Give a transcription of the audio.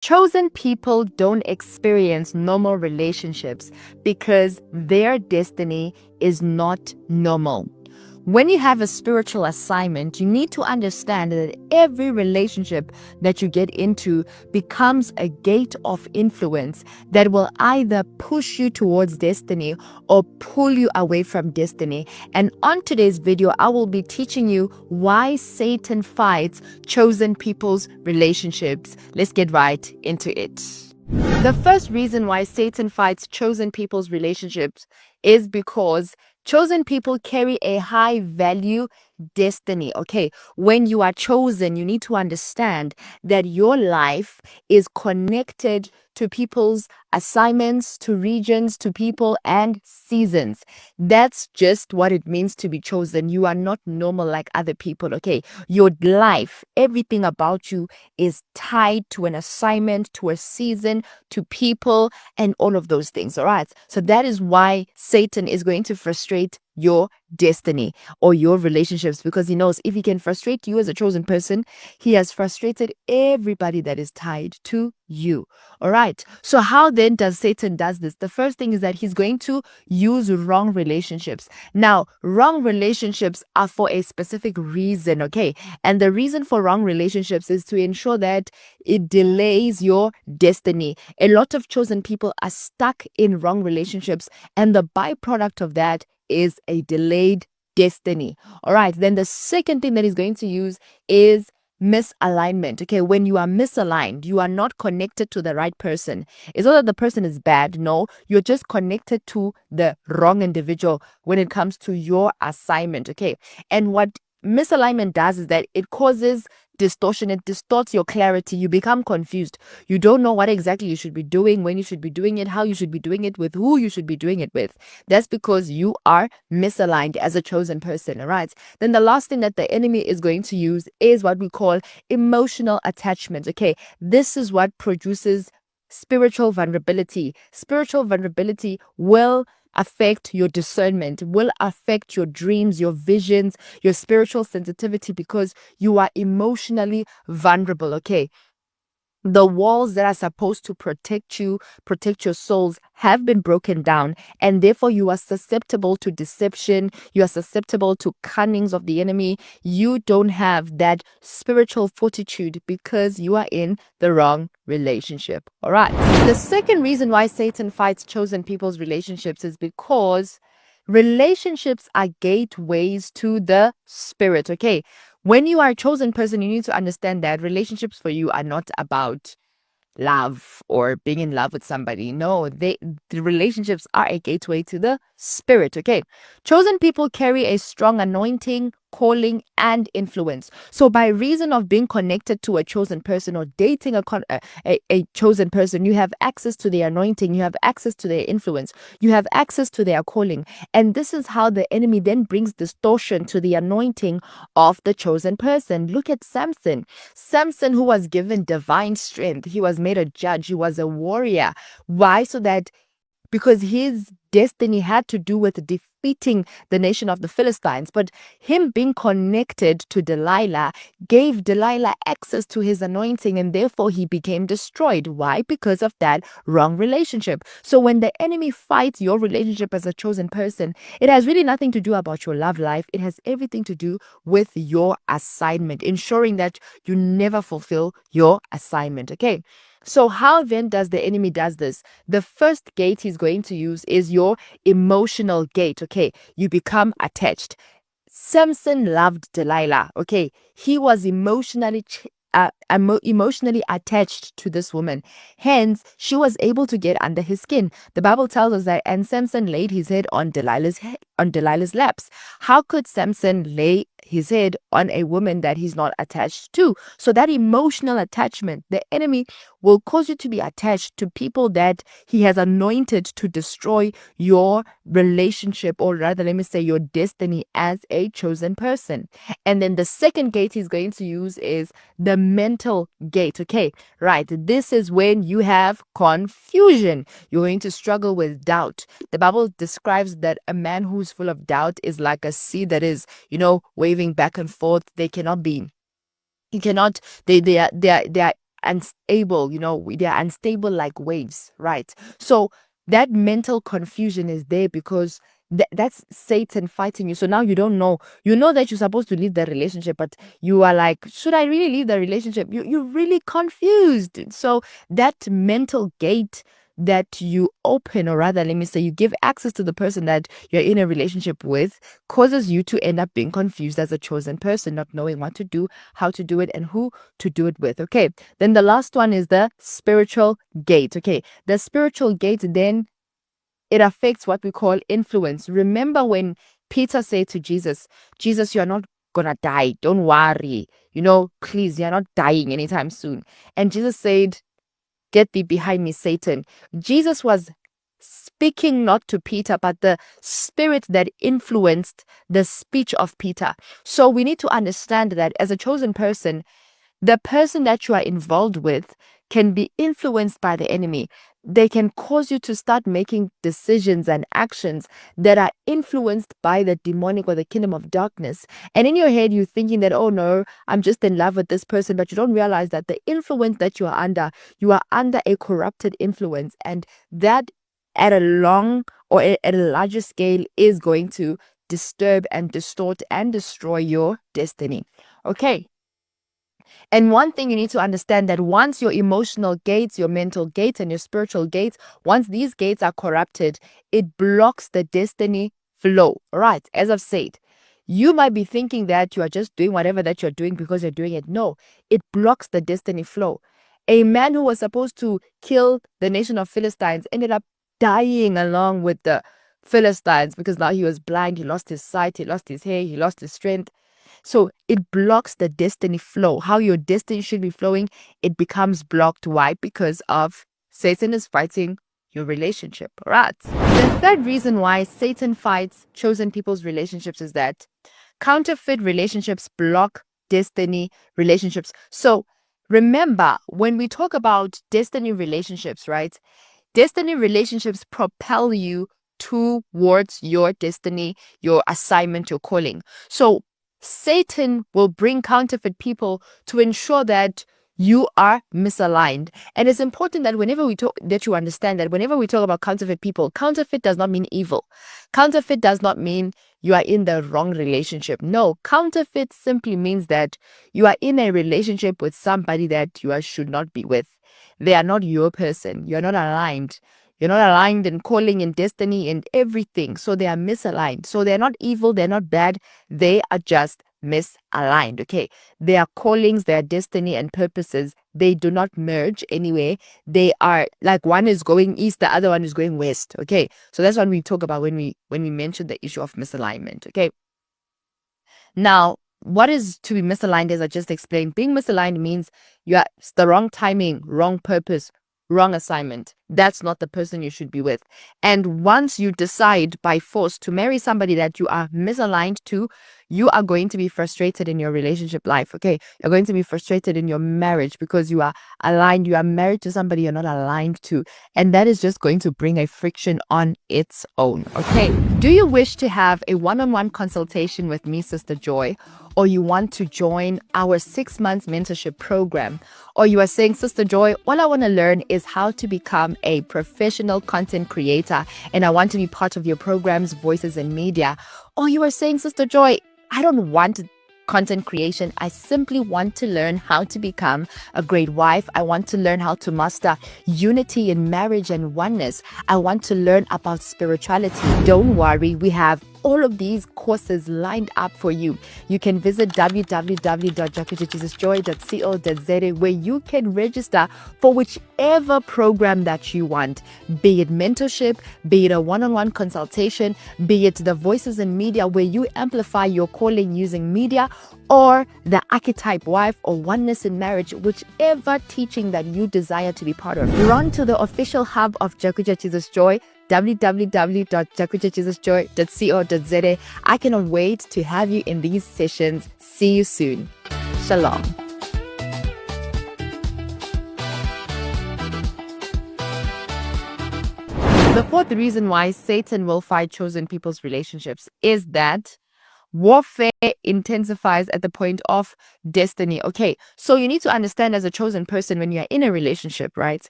Chosen people don't experience normal relationships because their destiny is not normal. When you have a spiritual assignment, you need to understand that every relationship that you get into becomes a gate of influence that will either push you towards destiny or pull you away from destiny. And on today's video, I will be teaching you why Satan fights chosen people's relationships. Let's get right into it. The first reason why Satan fights chosen people's relationships is because chosen people carry a high value destiny. Okay, when you are chosen, you need to understand that your life is connected to people's assignments, to regions, to people, and seasons. That's just what it means to be chosen. You are not normal like other people. Okay, your life, everything about you is tied to an assignment, to a season, to people, and all of those things. All right, so that is why Satan is going to frustrate your destiny or your relationships, because he knows if he can frustrate you as a chosen person, he has frustrated everybody that is tied to you. All right, so how then does Satan does this? The first thing is that he's going to use wrong relationships. Now, wrong relationships are for a specific reason. Okay, and the reason for wrong relationships is to ensure that it delays your destiny. A lot of chosen people are stuck in wrong relationships, and the byproduct of that is a delayed destiny. All right, then the second thing that he's going to use is misalignment. Okay, when you are misaligned, you are not connected to the right person. It's not that the person is bad. No, you're just connected to the wrong individual when it comes to your assignment. Okay, and what misalignment does is that it causes distortion. It distorts your clarity. You become confused. You don't know what exactly you should be doing, when you should be doing it, how you should be doing it, with who you should be doing it with. That's because you are misaligned as a chosen person. All right, then the last thing that the enemy is going to use is what we call emotional attachment. Okay, this is what produces spiritual vulnerability. Spiritual vulnerability will affect your discernment, will affect your dreams, your visions, your spiritual sensitivity, because you are emotionally vulnerable. Okay, the walls that are supposed to protect you, protect your souls, have been broken down, and therefore you are susceptible to deception. You are susceptible to cunnings of the enemy. You don't have that spiritual fortitude because you are in the wrong relationship. All right, the second reason why Satan fights chosen people's relationships is because relationships are gateways to the spirit. Okay, when you are a chosen person, you need to understand that relationships for you are not about love or being in love with somebody. No, the relationships are a gateway to the spirit. Okay, chosen people carry a strong anointing, calling, and influence. So by reason of being connected to a chosen person or dating a chosen person, you have access to their anointing, you have access to their influence, you have access to their calling. And this is how the enemy then brings distortion to the anointing of the chosen person. Look at Samson. Samson, who was given divine strength, he was made a judge, he was a warrior. Why? So that because his destiny had to do with defeating the nation of the Philistines. But him being connected to Delilah gave Delilah access to his anointing, and therefore he became destroyed. Why? Because of that wrong relationship. So when the enemy fights your relationship as a chosen person, it has really nothing to do about your love life. It has everything to do with your assignment, ensuring that you never fulfill your assignment. Okay, so how then does the enemy does this? The first gate he's going to use is your emotional gate. Okay, you become attached. Samson loved Delilah. Okay, he was emotionally attached to this woman. Hence, she was able to get under his skin. The Bible tells us that, and Samson laid his head on Delilah's laps. How could Samson lay his head on a woman that he's not attached to? So that emotional attachment, the enemy will cause you to be attached to people that he has anointed to destroy your relationship, or rather, let me say, your destiny as a chosen person. And then the second gate he's going to use is the mental gate. Okay, right. This is when you have confusion. You're going to struggle with doubt. The Bible describes that a man who's full of doubt is like a sea that is, waving back and forth. They cannot be. You cannot. They are unstable, they're unstable like waves, right? So that mental confusion is there because that's Satan fighting you. So now you don't know. You know that you're supposed to leave the relationship, but you are like, should I really leave the relationship? You're really confused. So that mental gate that you open, or rather, let me say, you give access to the person that you're in a relationship with, causes you to end up being confused as a chosen person, not knowing what to do, how to do it, and who to do it with. Okay. Then the last one is the spiritual gate. Okay. The spiritual gate, then it affects what we call influence. Remember when Peter said to Jesus, you're not gonna die. Don't worry. Please, you're not dying anytime soon. And Jesus said, get thee behind me, Satan. Jesus was speaking not to Peter, but the spirit that influenced the speech of Peter. So we need to understand that as a chosen person, the person that you are involved with can be influenced by the enemy. They can cause you to start making decisions and actions that are influenced by the demonic or the kingdom of darkness. And in your head, you're thinking that, oh no, I'm just in love with this person. But you don't realize that the influence that you are under a corrupted influence. And that at a long or at a larger scale is going to disturb and distort and destroy your destiny. Okay. And one thing you need to understand, that once your emotional gates, your mental gates, and your spiritual gates, once these gates are corrupted, it blocks the destiny flow. All right. As I've said, you might be thinking that you are just doing whatever that you're doing because you're doing it. No, it blocks the destiny flow. A man who was supposed to kill the nation of Philistines ended up dying along with the Philistines because now he was blind. He lost his sight. He lost his hair. He lost his strength. So it blocks the destiny flow. How your destiny should be flowing, it becomes blocked. Why? Because of Satan is fighting your relationship. All right. The third reason why Satan fights chosen people's relationships is that counterfeit relationships block destiny relationships. So remember, when we talk about destiny relationships, right? Destiny relationships propel you towards your destiny, your assignment, your calling. So Satan will bring counterfeit people to ensure that you are misaligned. And it's important that that you understand that whenever we talk about counterfeit people, counterfeit does not mean evil. Counterfeit does not mean you are in the wrong relationship. No, counterfeit simply means that you are in a relationship with somebody that you should not be with. They are not your person. You're not aligned. You're not aligned in calling, in destiny, and everything. So they are misaligned. So they're not evil. They're not bad. They are just misaligned. Okay. Their callings, their destiny and purposes, they do not merge anyway. They are like one is going east, the other one is going west. Okay. So that's what we talk about when we mention the issue of misalignment. Okay. Now, what is to be misaligned, as I just explained? Being misaligned means it's the wrong timing, wrong purpose, wrong assignment. That's not the person you should be with. And once you decide by force to marry somebody that you are misaligned to, you are going to be frustrated in your relationship life. Okay. You're going to be frustrated in your marriage because you are aligned. You are married to somebody you're not aligned to. And that is just going to bring a friction on its own. Okay. Do you wish to have a one-on-one consultation with me, Sister Joy? Or you want to join our 6 months mentorship program? Or you are saying, Sister Joy, all I want to learn is how to become a professional content creator, and I want to be part of your programs, Voices in Media. Or you are saying, Sister Joy, I don't want content creation. I simply want to learn how to become a great wife. I want to learn how to master unity in marriage and oneness. I want to learn about spirituality. Don't worry, we have all of these courses lined up for you. You can visit www.jacujajesusjoy.co.za, where you can register for whichever program that you want, be it mentorship, be it a one-on-one consultation, be it the Voices in Media, where you amplify your calling using media, or the archetype wife or oneness in marriage, whichever teaching that you desire to be part of. Run to the official hub of Jacuja Jesus Joy, www.jacujajesusjoy.co.za. I cannot wait to have you in these sessions. See you soon. Shalom. The fourth reason why Satan will fight chosen people's relationships is that Warfare intensifies at the point of destiny. Okay, so you need to understand as a chosen person when you're in a relationship, right?